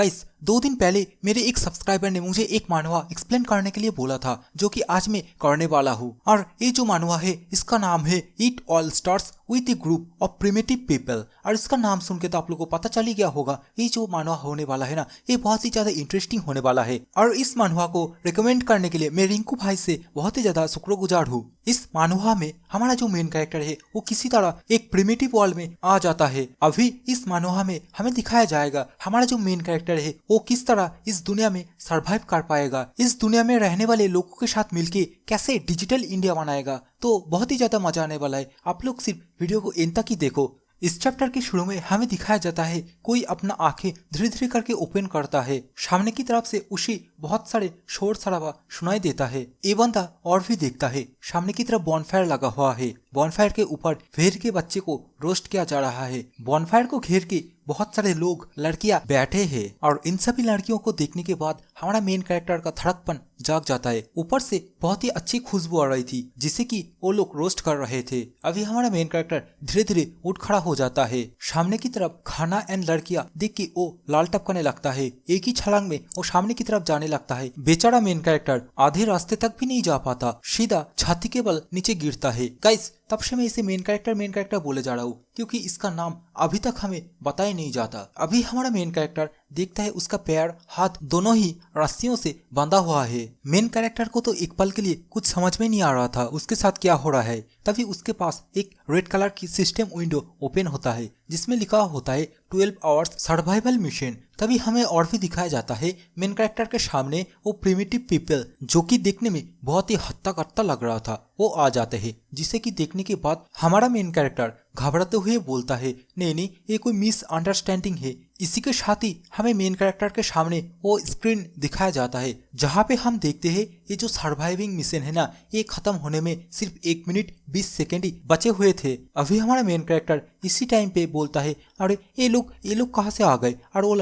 Guys 2 दिन पहले मेरे एक सब्सक्राइबर ने मुझे एक मानवा एक्सप्लेन करने के लिए बोला था, जो कि आज मैं करने वाला हूँ। और ये जो मानवा है इसका नाम है it all starts with A group of primitive people. और इसका नाम सुन के तो आप लोगों को पता चल ही गया होगा, ये जो मानवा होने वाला है ना, ये बहुत ही ज्यादा इंटरेस्टिंग होने वाला है। और इस मानवा को रिकमेंड करने के लिए मैं रिंकू भाई से बहुत ही ज्यादा शुक्रगुजार हूँ। इस मानवा में हमारा जो मेन कैरेक्टर है वो किसी तरह एक प्रिमिटिव वर्ल्ड में आ जाता है। अभी इस मानवा में हमें दिखाया जाएगा हमारा जो मेन कैरेक्टर है वो किस तरह इस दुनिया में सरवाइव कर पाएगा, इस दुनिया में रहने वाले लोगों के साथ मिलके कैसे डिजिटल इंडिया बनाएगा। तो बहुत ही ज्यादा मजा आने वाला है, आप लोग सिर्फ वीडियो को एंड तक ही देखो। इस चैप्टर के शुरू में हमें दिखाया जाता है कोई अपना आंखें धीरे धीरे करके ओपन करता है। सामने की तरफ से उसे बहुत सारे शोर शराबा सुनाई देता है। ये बंदा और भी देखता है सामने की तरफ बॉनफायर लगा हुआ है। बॉनफायर के ऊपर भेड़ के बच्चे को रोस्ट किया जा रहा है। बॉनफायर को घेर के बहुत सारे लोग लड़कियां बैठे हैं और इन सभी लड़कियों को देखने के बाद हमारा मेन कैरेक्टर का धड़कपन जाग जाता है। ऊपर से बहुत ही अच्छी खुशबू आ रही थी जिसे कि वो लोग रोस्ट कर रहे थे। अभी हमारा मेन कैरेक्टर धीरे धीरे उठ खड़ा हो जाता है। सामने की तरफ खाना एंड लड़कियां देख के वो लाल टपकने लगता है। एक ही छलांग में वो सामने की तरफ जाने लगता है। बेचारा मेन कैरेक्टर आधे रास्ते तक भी नहीं जा पाता, सीधा छाती के बल नीचे गिरता है। गाइस तब से मैं इसे मेन कैरेक्टर बोले जा रहा हूँ, क्योंकि इसका नाम अभी तक हमें बताया नहीं जाता। अभी हमारा मेन कैरेक्टर देखता है उसका पैर हाथ दोनों ही रस्सियों से बंधा हुआ है। मेन कैरेक्टर को तो एक पल के लिए कुछ समझ में नहीं आ रहा था उसके साथ क्या हो रहा है। तभी उसके पास एक रेड कलर की सिस्टम विंडो ओपन होता है जिसमें लिखा होता है 12 आवर्स सर्वाइवल मिशन। तभी हमें और भी दिखाया जाता है मेन कैरेक्टर के सामने वो प्रिमिटिव पीपल जो कि देखने में बहुत ही हत्ता कट्टा लग रहा था वो आ जाते हैं, जिसे कि देखने के बाद हमारा मेन कैरेक्टर घबराते हुए बोलता है नहीं ये कोई मिसअंडरस्टैंडिंग है। इसी के साथ ही हमें मेन कैरेक्टर के सामने वो स्क्रीन दिखाया जाता है जहाँ पे हम देखते हैं ये जो सर्वाइविंग मिशन है ना, ये खत्म होने में सिर्फ 1 मिनट 20 सेकेंड ही बचे हुए थे। अभी हमारा मेन कैरेक्टर इसी टाइम पे बोलता है अरे ये लोग कहाँ से आ गए और वो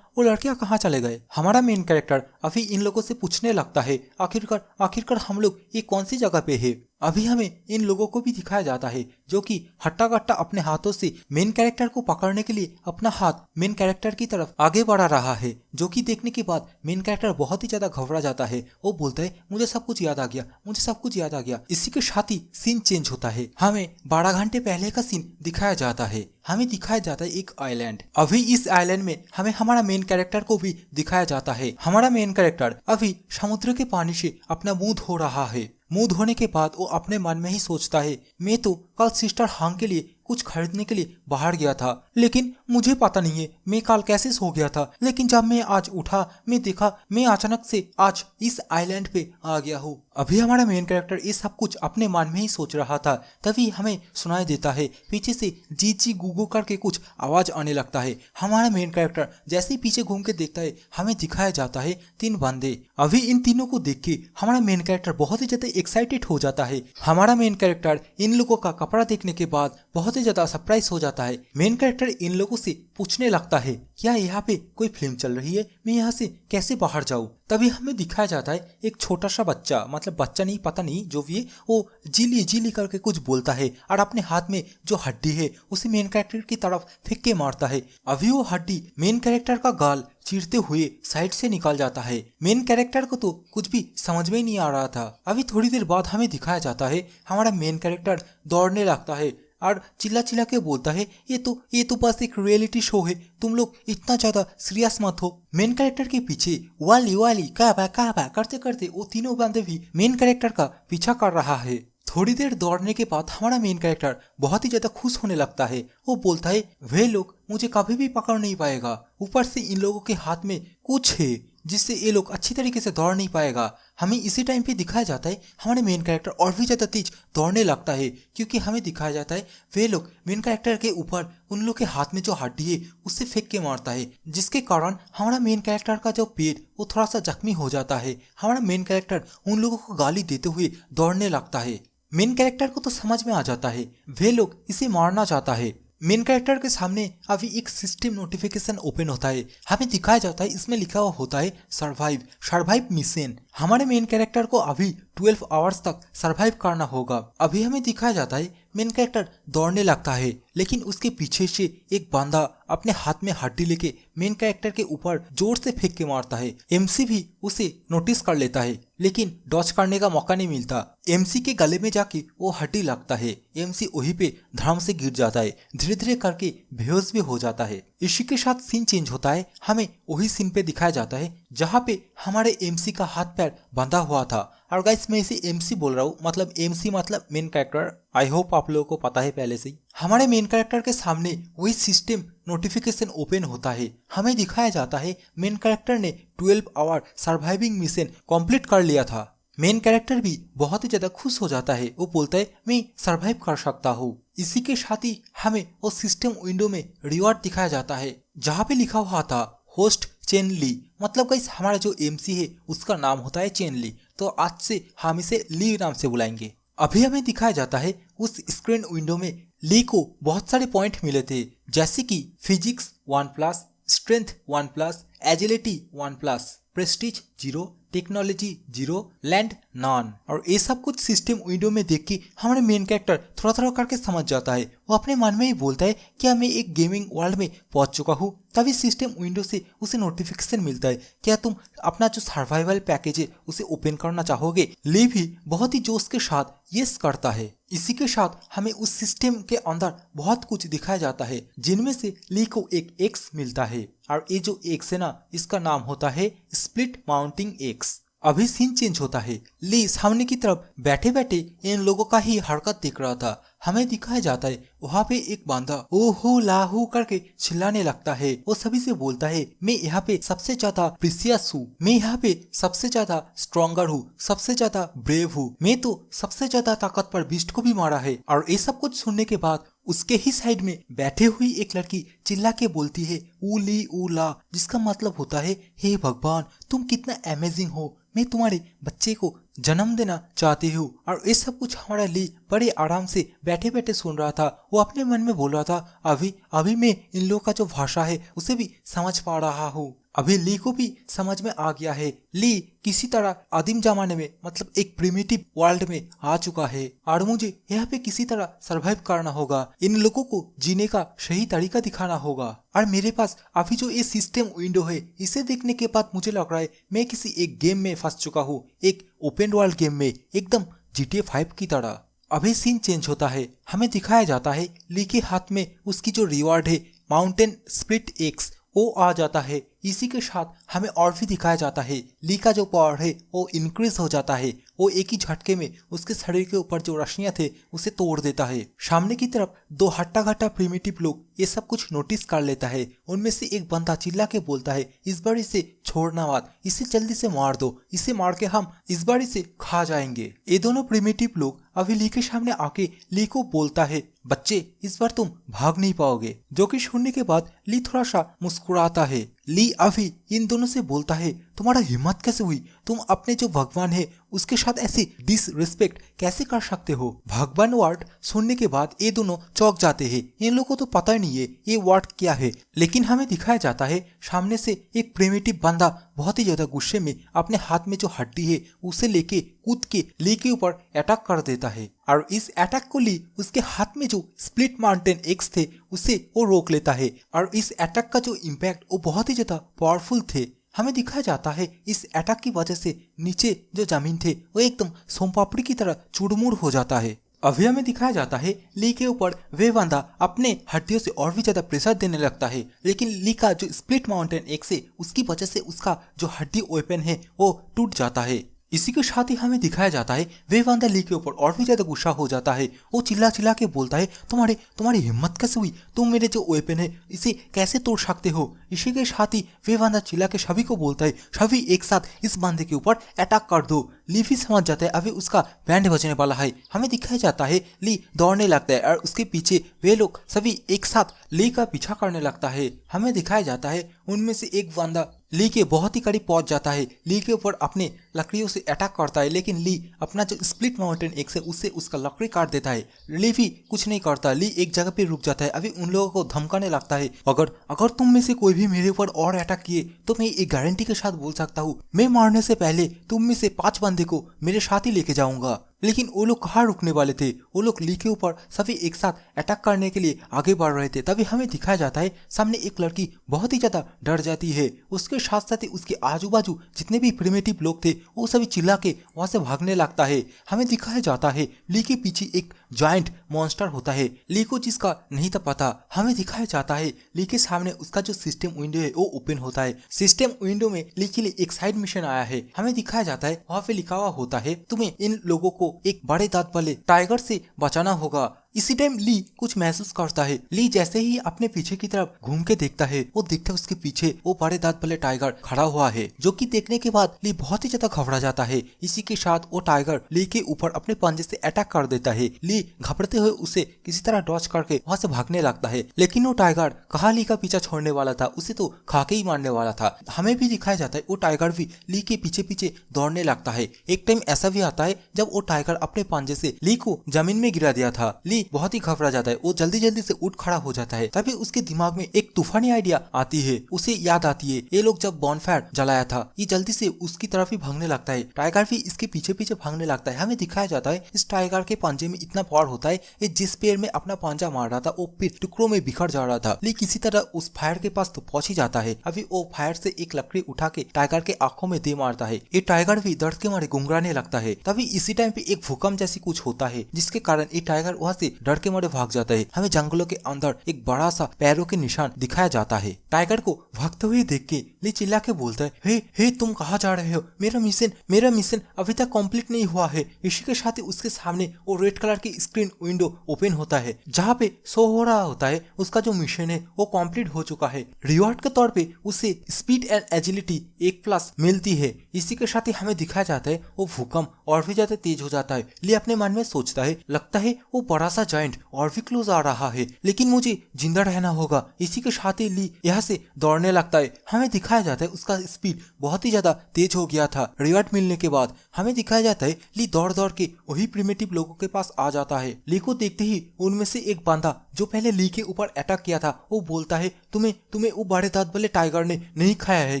लड़कियां कहाँ चले गए। हमारा मेन कैरेक्टर अभी इन लोगों से पूछने लगता है आखिरकार हम लोग ये कौन सी जगह पे है। अभी हमें इन लोगों को भी दिखाया जाता है जो कि हट्टा कट्टा अपने हाथों से मेन कैरेक्टर को पकड़ने के लिए अपना हाथ मेन कैरेक्टर की तरफ आगे बढ़ा रहा है, जो कि देखने के बाद मेन कैरेक्टर बहुत ही ज्यादा घबरा जाता है। वो बोलता है मुझे सब कुछ याद आ गया। इसी के साथ ही सीन चेंज होता है। हमें 12 घंटे पहले का सीन दिखाया जाता है। हमें दिखाया जाता है एक आइलैंड। अभी इस आइलैंड में हमें हमारा मेन कैरेक्टर को भी दिखाया जाता है। हमारा मेन कैरेक्टर अभी समुद्र के पानी से अपना मुंह धो रहा है। मुंह धोने के बाद वो अपने मन में ही सोचता है मैं तो कल सिस्टर हांग के लिए कुछ खरीदने के लिए बाहर गया था, लेकिन मुझे पता नहीं है मैं कल कैसे सो गया था। लेकिन जब मैं आज उठा मैं देखा मैं अचानक से आज इस आइलैंड पे आ गया हूँ। अभी हमारा मेन कैरेक्टर ये सब कुछ अपने मन में ही सोच रहा था। तभी हमें सुनाई देता है पीछे से जी जी गुगु करके कुछ आवाज आने लगता है। हमारा मेन कैरेक्टर जैसे ही पीछे घूम के देखता है हमें दिखाया जाता है 3 बंदे। अभी इन तीनों को देख के हमारा मेन कैरेक्टर बहुत ही ज्यादा एक्साइटेड हो जाता है। हमारा मेन कैरेक्टर इन लोगों का कपड़ा देखने के बाद बहुत ही ज्यादा सरप्राइज हो जाता है। मेन कैरेक्टर इन लोगों से पूछने लगता है क्या यहाँ पे कोई फिल्म चल रही है, मैं यहाँ से कैसे बाहर जाऊँ। तभी हमें दिखाया जाता है एक छोटा सा बच्चा, मतलब बच्चा नहीं पता नहीं जो भी है, वो जीली करके कुछ बोलता है और अपने हाथ में जो हड्डी है उसे मेन कैरेक्टर की तरफ फेंक के मारता है। अभी वो हड्डी मेन कैरेक्टर का गाल चीरते हुए साइड से निकल जाता है। मेन कैरेक्टर को तो कुछ भी समझ में नहीं आ रहा था। अभी थोड़ी देर बाद हमें दिखाया जाता है हमारा मेन कैरेक्टर दौड़ने लगता है और चिल्ला के बोलता है ये तो बस एक रियलिटी शो है, तुम लोग इतना ज्यादा सीरियस मत हो। मेन कैरेक्टर के पीछे वाली काबा करते करते वो तीनों बंदे भी मेन कैरेक्टर का पीछा कर रहा है। थोड़ी देर दौड़ने के बाद हमारा मेन कैरेक्टर बहुत ही ज्यादा खुश होने लगता है। वो बोलता है वे लोग मुझे कभी भी पकड़ नहीं पाएगा, ऊपर से इन लोगों के हाथ में कुछ है जिससे ये लोग अच्छी तरीके से दौड़ नहीं पाएगा। हमें इसी टाइम पे दिखाया जाता है हमारे मेन कैरेक्टर और भी ज्यादा तेज दौड़ने लगता है, क्योंकि हमें दिखाया जाता है वे लोग मेन कैरेक्टर के ऊपर उन लोग के हाथ में जो हड्डी है उससे फेंक के मारता है, जिसके कारण हमारा मेन कैरेक्टर का जो पेट वो थोड़ा सा जख्मी हो जाता है। हमारा मेन कैरेक्टर उन लोगों को गाली देते हुए दौड़ने लगता है। मेन कैरेक्टर को तो समझ में आ जाता है वे लोग इसे मारना चाहता है। मेन कैरेक्टर के सामने अभी एक सिस्टम नोटिफिकेशन ओपन होता है। हमें दिखाया जाता है इसमें लिखा हुआ होता है सर्वाइव मिशन। हमारे मेन कैरेक्टर को अभी 12 आवर्स तक सर्वाइव करना होगा। अभी हमें दिखाया जाता है मेन कैरेक्टर दौड़ने लगता है, लेकिन उसके पीछे से एक बंदा अपने हाथ में हड्डी लेके मेन कैरेक्टर के ऊपर जोर से फेंक के मारता है। एमसी भी उसे नोटिस कर लेता है, लेकिन डॉज करने का मौका नहीं मिलता। एमसी के गले में जाके वो हड्डी लगता है। एमसी वहीं पे धड़ाम से गिर जाता है, धीरे धीरे करके बेहोश भी हो जाता है। इसी के साथ सीन चेंज होता है। हमें वही सीन पे दिखाया जाता है जहाँ पे हमारे एमसी का हाथ पैर बंधा हुआ था। और गाइस मैं इसे एमसी बोल रहा हूँ, मतलब एमसी मतलब मेन कैरेक्टर। आई होप आप लोगों को पता है पहले से ही। हमारे मेन कैरेक्टर के सामने वही सिस्टम नोटिफिकेशन ओपन होता है। हमें दिखाया जाता है मेन कैरेक्टर ने 12 आवर सर्वाइविंग मिशन कंप्लीट कर लिया था। मेन कैरेक्टर भी बहुत ही ज्यादा खुश हो जाता है। वो बोलता है मैं सरवाइव कर सकता हूँ। इसी के साथ ही हमें वो सिस्टम विंडो में रिवॉर्ड दिखाया जाता है, जहाँ पे लिखा हुआ था होस्ट चेन ली। मतलब गाइस हमारा जो एमसी है उसका नाम होता है चेन ली, तो आज से हम इसे ली नाम से बुलाएंगे। अभी हमें दिखाया जाता है उस स्क्रीन विंडो में ली को बहुत सारे पॉइंट मिले थे, जैसे कि physics 1+, strength 1+, agility 1+, Prestige 0, technology 0, land non. और ये सब कुछ सिस्टम विंडो में देख के हमारे मेन कैरेक्टर थोड़ा थोड़ा करके समझ जाता है। वो अपने मन में ही बोलता है क्या मैं एक गेमिंग वर्ल्ड में पहुंच चुका हूँ। तभी सिस्टम विंडो से उसे नोटिफिकेशन मिलता है, क्या तुम अपना जो सर्वाइवल पैकेज है उसे ओपन करना चाहोगे। ली भी बहुत ही जोश के साथ यस करता है। इसी के साथ हमें उस सिस्टम के अंदर बहुत कुछ दिखाया जाता है, जिनमें से ली को एक एक्स मिलता है। और ये जो एक्स है ना, इसका नाम होता है स्प्लिट माउंटिंग एक्स। अभी सीन चेंज होता है। ली सामने की तरफ बैठे बैठे इन लोगों का ही हरकत देख रहा था। हमें दिखाया जाता है वहाँ पे एक बंदा ओहो लाहू करके चिल्लाने लगता है। वो सभी से बोलता है मैं यहाँ पे सबसे ज्यादा प्रीसियस हूँ, मैं यहाँ पे सबसे ज्यादा स्ट्रॉन्गर हूँ, सबसे ज्यादा ब्रेव हूँ, मैं तो सबसे ज्यादा ताकतवर बीस्ट को भी मारा है। और ये सब कुछ सुनने के बाद उसके ही साइड में बैठे हुई एक लड़की चिल्ला के बोलती है ऊली ऊला, जिसका मतलब होता है हे भगवान तुम कितना अमेजिंग हो, मैं तुम्हारे बच्चे को जन्म देना चाहती हूँ। और ये सब कुछ हमारा ली बड़े आराम से बैठे बैठे सुन रहा था। वो अपने मन में बोल रहा था अभी मैं इन लोगों का जो भाषा है उसे भी समझ पा रहा हूँ। अभी ली को भी समझ में आ गया है। ली किसी तरह आदिम जमाने में मतलब एक प्रिमिटिव वर्ल्ड में आ चुका है और मुझे यहाँ पे किसी तरह सरवाइव करना होगा। इन लोगों को जीने का सही तरीका दिखाना होगा। और मेरे पास अभी जो ये सिस्टम विंडो है इसे देखने के बाद मुझे लग रहा है मैं किसी एक गेम में फंस चुका हूँ, एक ओपन वर्ल्ड गेम में, एकदम GTA 5 की तरह। अभी सीन चेंज होता है। हमें दिखाया जाता है ली के हाथ में उसकी जो रिवॉर्ड है माउंटेन स्प्लिट एक्स वो आ जाता है। इसी के साथ हमें और भी दिखाया जाता है ली का जो पावर है वो इंक्रीज हो जाता है। वो एक ही झटके में उसके शरीर के ऊपर जो रस्सियां थे उसे तोड़ देता है। सामने की तरफ दो हट्टा घट्टा प्रिमिटिव लोग ये सब कुछ नोटिस कर लेता है। उनमें से एक बंदा चिल्ला के बोलता है इस बार इसे छोड़ना मत, इसे जल्दी से मार दो, इसे मार के हम इस बार इसे खा जाएंगे। ये दोनों प्रिमिटिव लोग अभी ली के सामने आके ली को बोलता है बच्चे इस बार तुम भाग नहीं पाओगे, जो कि सुनने के बाद ली थोड़ा सा मुस्कुराता है। ली अभी इन दोनों से बोलता है तुम्हारा हिम्मत कैसे हुई, तुम अपने जो भगवान है उसके साथ ऐसी डिसरिस्पेक्ट कैसे कर सकते हो। भगवान वर्ड सुनने के बाद ये दोनों चौंक जाते हैं। इन लोगों को तो पता ही नहीं है ये वर्ड क्या है। लेकिन हमें दिखाया जाता है सामने से एक प्रिमिटिव बंदा बहुत ही ज्यादा गुस्से में अपने हाथ में जो हड्डी है उसे लेके कूद के ली के ऊपर अटैक कर देता है। और इस अटैक को ली उसके हाथ में जो स्प्लिट माउंटेन एक्स थे उसे वो रोक लेता है। और इस अटैक का जो इम्पैक्ट वो बहुत ही ज्यादा पावरफुल थे। हमें दिखाया जाता है इस अटैक की वजह से नीचे जो जमीन थे वो एकदम सोमपापड़ी की तरह चूरमुर हो जाता है। अभी हमें दिखाया जाता है ली के ऊपर वे बंदा अपने हड्डियों से और भी ज्यादा प्रेशर देने लगता है। लेकिन ली का जो स्प्लिट माउंटेन एक्स है उसकी वजह से उसका जो हड्डी वेपन है वो टूट जाता है। इसी के साथ ही हमें दिखाया जाता है वे बंदा ली के ऊपर और भी ज्यादा गुस्सा हो जाता है। वो चिल्ला चिल्ला के बोलता है तुम्हारी हिम्मत कैसे हुई, तुम मेरे जो वेपन है इसे कैसे तोड़ सकते हो। इसी के साथ ही वे बंदा चिल्ला के सभी को बोलता है सभी एक साथ इस बंदे के ऊपर अटैक कर दो। ली भी समझ जाता है अभी उसका बैंड बजने वाला है। हमें दिखाया जाता है ली दौड़ने लगता है और उसके पीछे वे लोग सभी एक साथ ली का पीछा करने लगता है। हमें दिखाया जाता है उनमें से एक बंदा ली के बहुत ही करीब पहुंच जाता है, ली के ऊपर अपने लकड़ियों से अटैक करता है, लेकिन ली अपना जो स्प्लिट माउंटेन एक्स है उससे उसका लकड़ी काट देता है। ली भी कुछ नहीं करता, ली एक जगह पे रुक जाता है। अभी उन लोगों को धमकाने लगता है, अगर अगर तुम में से कोई भी मेरे ऊपर और अटैक किए तो मैं एक गारंटी के साथ बोल सकता हूँ, मैं मारने से पहले तुम में से 5 बंदे को मेरे साथ ही लेके जाऊंगा। लेकिन वो लोग कहाँ रुकने वाले थे, वो लोग ली के ऊपर सभी एक साथ अटैक करने के लिए आगे बढ़ रहे थे। तभी हमें दिखाया जाता है सामने एक लड़की बहुत ही ज्यादा डर जाती है। उसके साथ साथ ही उसके आजू बाजू जितने भी प्रिमिटिव लोग थे वो सभी चिल्ला के वहां से भागने लगता है। हमें दिखाया जाता है ली के पीछे एक जायंट मॉन्स्टर होता है, ली को जिसका नहीं था पता। हमें दिखाया जाता है ली के सामने उसका जो सिस्टम विंडो है वो ओपन होता है। सिस्टम विंडो में ली के लिए एक साइड मिशन आया है। हमें दिखाया जाता है वहाँ पे लिखा हुआ होता है तुम्हें इन लोगों को एक बड़े दांत वाले टाइगर से बचाना होगा। इसी टाइम ली कुछ महसूस करता है। ली जैसे ही अपने पीछे की तरफ घूम के देखता है, वो देखता है उसके पीछे वो बड़े दांत वाले टाइगर खड़ा हुआ है, जो कि देखने के बाद ली बहुत ही ज्यादा घबरा जाता है। इसी के साथ वो टाइगर ली के ऊपर अपने पंजे से अटैक कर देता है। ली घबराते हुए उसे किसी तरह डॉज करके वहां से भागने लगता है, लेकिन वो टाइगर कहाँ ली का पीछा छोड़ने वाला था, उसे तो खा के ही मारने वाला था। हमें भी दिखाया जाता है वो टाइगर भी ली के पीछे पीछे दौड़ने लगता है। एक टाइम ऐसा भी आता है जब वो टाइगर अपने पंजे से ली को जमीन में गिरा दिया था। ली बहुत ही घबरा जाता है, वो जल्दी जल्दी से उठ खड़ा हो जाता है। तभी उसके दिमाग में एक तूफानी आइडिया आती है। उसे याद आती है ये लोग जब बॉनफायर जलाया था, ये जल्दी से उसकी तरफ ही भागने लगता है। टाइगर भी इसके पीछे पीछे भागने लगता है। हमें दिखाया जाता है इस टाइगर के पंजे में इतना पावर होता है, ये जिस पेड़ में अपना पंजा मार रहा था वो पेड़ टुकड़ों में बिखर जा रहा था। ली किसी तरह उस फायर के पास तो पहुंच ही जाता है। अभी वो फायर से एक लकड़ी उठा के टाइगर के आंखों में दे मारता है। ये टाइगर भी दर्द के मारे गुंगराने लगता है। तभी इसी टाइम पे एक भूकंप जैसी कुछ होता है, जिसके कारण ये टाइगर वहां से डर के मारे भाग जाता है। हमें जंगलों के अंदर एक बड़ा सा पैरों के निशान दिखाया जाता है। टाइगर को भागते हुए देख के ली चिल्ला के बोलता है, हे तुम कहाँ जा रहे हो, मेरा मिशन अभी तक कंप्लीट नहीं हुआ है। इसी के साथ ही उसके सामने वो रेड कलर की स्क्रीन विंडो ओपन होता है, जहाँ पे शो हो रहा होता है उसका जो मिशन है वो कंप्लीट हो चुका है। रिवॉर्ड के तौर पे उसे स्पीड एंड एजिलिटी 1+ मिलती है। इसी के साथ ही हमें दिखाया जाता है वो भूकंप और भी ज्यादा तेज हो जाता है। ली अपने मन में सोचता है, लगता है वो बड़ा सा जायंट और भी क्लोज आ रहा है, लेकिन मुझे जिंदा रहना होगा। इसी के साथ ही ली यहाँ से दौड़ने लगता है। हमें दिखाया जाता है उसका स्पीड बहुत ही ज्यादा तेज हो गया था रिवॉर्ड मिलने के बाद। हमें दिखाया जाता है ली दौड़ दौड़ के वही प्रिमिटिव लोगों के पास आ जाता है। ली को देखते ही उनमें से एक बंदा जो पहले ली के ऊपर अटैक किया था वो बोलता है, तुम्हें वो बड़े दांत वाले टाइगर ने नहीं खाया है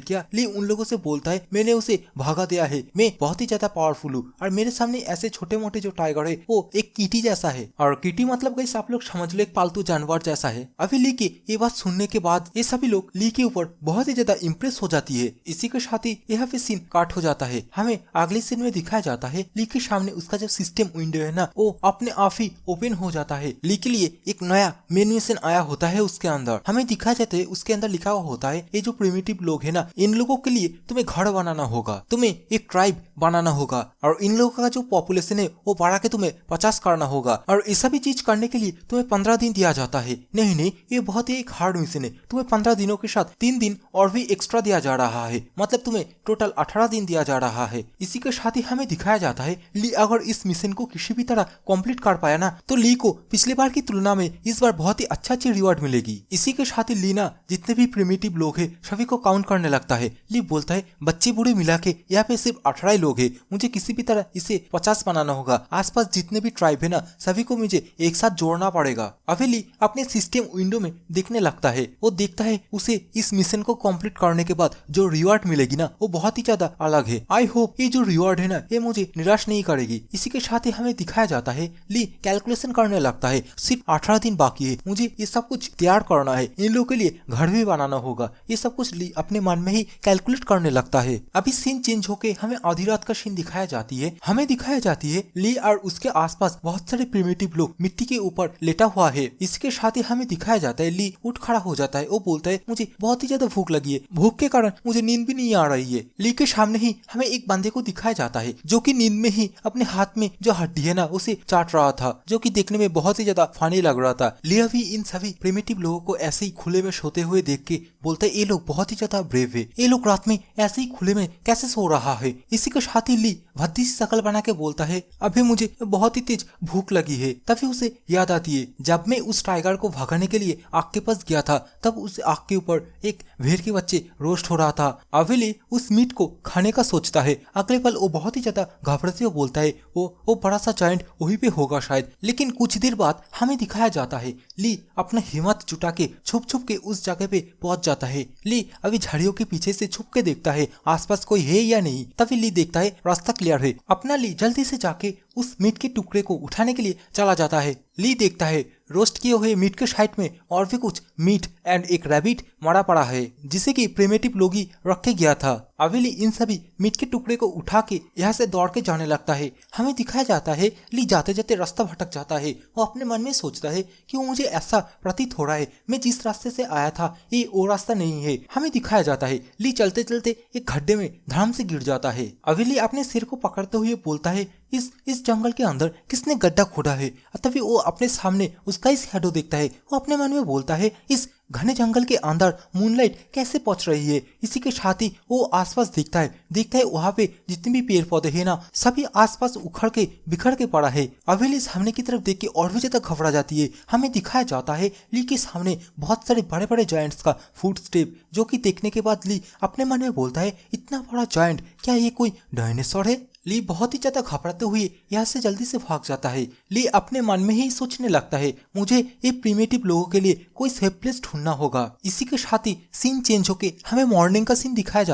क्या? ली उन लोगों से बोलता है, मैंने उसे भागा दिया है, मैं बहुत ही ज्यादा पावरफुल हूँ और मेरे सामने ऐसे छोटे मोटे जो टाइगर है वो एक कीटी जैसा है। और कीटी मतलब गाइस आप लोग समझ लो एक पालतू जानवर जैसा है। अभी ली की ये बात सुनने के बाद ये सभी लोग ली के ऊपर बहुत ही ज्यादा इम्प्रेस हो जाती है। इसी के साथ ही यहाँ पे सीन काट हो जाता है। हमें अगले सीन में दिखाया जाता है ली के सामने उसका जो सिस्टम विंडो है ना वो अपने आप ही ओपन हो जाता है। ली के लिए एक नया मेन मिशन आया होता है। उसके अंदर हमें दिखाया जाता है उसके अंदर लिखा हुआ होता है ये जो प्रिमिटिव लोग है ना इन लोगों के लिए तुम्हें घर बनाना होगा, तुम्हें एक ट्राइब बनाना होगा और इन लोगों का जो पॉपुलेशन है वो बढ़ा के तुम्हें 50 करना होगा। और ये सभी चीज करने के लिए तुम्हें 15 दिन दिया जाता है। नहीं ये बहुत ही एक हार्ड मिशन है, तुम्हें 15 दिनों के साथ 3 दिन और भी एक्स्ट्रा दिया जा रहा है, मतलब तुम्हें टोटल 18 दिन दिया जा रहा है। इसी के साथ ही हमें दिखाया जाता है ली अगर इस मिशन को किसी भी तरह कंप्लीट कर पाया ना तो ली को पिछले बार की तुलना में इस बार बहुत ही अच्छी रिवॉर्ड मिलेगी। इसी के साथ ही ली ना जितने भी प्रिमिटिव लोग हैं सभी को काउंट करने लगता है। ली बोलता है बच्चे बूढ़े मिला के यहाँ पे सिर्फ 18 लोग हैं, मुझे किसी भी तरह इसे 50 बनाना होगा। आसपास जितने भी ट्राइब है ना सभी को मुझे एक साथ जोड़ना पड़ेगा। अभी ली अपने सिस्टम विंडो में देखने लगता है, वो देखता है उसे इस मिशन को कंप्लीट करने के बाद जो रिवॉर्ड मिलेगी ना वो बहुत ही ज्यादा अलग है। आई होप ये जो रिवॉर्ड है ना ये मुझे निराश नहीं करेगी। इसी के साथ ही हमें दिखाया जाता है ली कैलकुलेशन करने लगता है, सिर्फ 18 दिन बाकी है, मुझे ये सब कुछ तैयार करना है, इन लोगों के लिए घर भी बनाना होगा। ये सब कुछ ली अपने मन में ही कैलकुलेट करने लगता है। अभी सीन चेंज होके हमें आधी रात का सीन दिखाया जाती है। हमें दिखाया जाती है ली और उसके आसपास बहुत सारे प्रिमिटिव लोग मिट्टी के ऊपर लेटा हुआ है। इसके साथ ही हमें दिखाया जाता है ली उठ खड़ा हो जाता है। वो बोलता है मुझे बहुत ही ज्यादा भूख लगी है, भूख के कारण मुझे नींद भी नहीं आ रही है। ली के सामने ही हमें एक बंदे को दिखाया जाता है जो कि नींद में ही अपने हाथ में जो हड्डी है ना उसे चाट रहा था, जो कि देखने में बहुत ही ज्यादा फनी लग रहा था। ली अभी इन सभी प्रिमिटिव लोगों को ऐसे ही खुले में सोते हुए देख के बोलता है ये लोग बहुत ही ज्यादा ब्रेव है, ये लोग रात में ऐसे ही खुले में कैसे सो रहा है। इसी के साथ ही ली भद्दी सी शकल बना के बोलता है अभी मुझे बहुत ही तेज भूख लगी है। तभी तभी उसे याद आती है जब मैं उस टाइगर को भगाने के लिए आग के पास गया था, तब उस आग के ऊपर एक भेड़ के बच्चे रोस्ट हो रहा था। अवेली उस मीट को खाने का सोचता है। अगले पल वो बहुत ही ज्यादा घबराते हुए बोलता है वो बड़ा सा जायंट वहीं पे होगा शायद। लेकिन कुछ देर बाद हमें दिखाया जाता है ली अपना हिम्मत जुटा के छुप छुप के उस जगह पे पहुंच जाता है। ली अभी झाड़ियों के पीछे से छुप के देखता है आसपास कोई है या नहीं। तभी ली देखता है रास्ता क्लियर है। अपना ली जल्दी से जाके उस मीट के टुकड़े को उठाने के लिए चला जाता है। ली देखता है रोस्ट किए हुए मीट के साइड में और भी कुछ मीट एंड एक रैबिट मरा पड़ा है जिसे कि प्रिमेटिव लोग ही रखे गया था। अवेली इन सभी मीट के टुकड़े को उठा के यहाँ से दौड़ के जाने लगता है। हमें दिखाया जाता है ली जाते जाते रास्ता भटक जाता है। वो अपने मन में सोचता है कि वो मुझे ऐसा प्रतीत हो रहा है मैं जिस रास्ते से आया था ये वो रास्ता नहीं है। हमें दिखाया जाता है ली चलते चलते एक गड्ढे में धड़ाम से गिर जाता है। अवेली अपने सिर को पकड़ते हुए बोलता है इस जंगल के अंदर किसने गड्ढा खोदा है। तभी वो अपने सामने उसका ही शैडो देखता है। वो अपने मन में बोलता है इस घने जंगल के अंदर मूनलाइट कैसे पहुंच रही है। इसी के साथ ही वो आसपास देखता है वहाँ पे जितने भी पेड़ पौधे हैं ना सभी आसपास उखड़ के बिखर के पड़ा है। अवेली सामने की तरफ देख के और भी ज्यादा घबरा जाती है। हमें दिखाया जाता है ली के सामने बहुत सारे बड़े बड़े जायंट्स का फुट स्टेप, जो कि देखने के बाद ली अपने मन में बोलता है इतना बड़ा जायंट, क्या ये कोई डायनासोर है। ली बहुत ही ज्यादा घबराते हुए यहाँ से जल्दी से भाग जाता है। ली अपने मन में ही सोचने लगता है मुझे ये प्रिमेटिव लोगों के लिए कोई सेफ प्लेस ढूंढना होगा। इसी के साथ ही सीन चेंज होके हमें मॉर्निंग का सीन दिखाया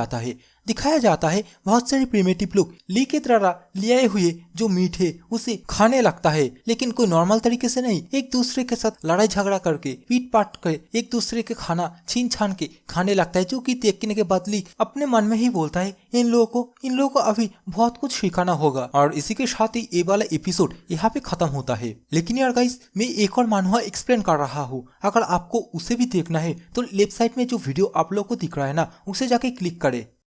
जाता है बहुत सारे प्रिमेटिव लोग ली के द्वारा ले आए हुए जो मीट है उसे खाने लगता है, लेकिन कोई नॉर्मल तरीके से नहीं, एक दूसरे के साथ लड़ाई झगड़ा करके पीट पाट कर एक दूसरे के खाना छीन छान के खाने लगता है। जो कि देखने के बाद ली अपने मन में ही बोलता है इन लोगों को अभी बहुत कुछ सिखाना होगा। और इसी के साथ ही ये वाला एपिसोड यहाँ पे खत्म होता है। लेकिन यार गाइस मैं एक और मानवा एक्सप्लेन कर रहा हूँ, अगर आपको उसे भी देखना है तो लेफ्ट साइड में जो वीडियो आप लोग को दिख रहा है ना उसे जाके क्लिक करे।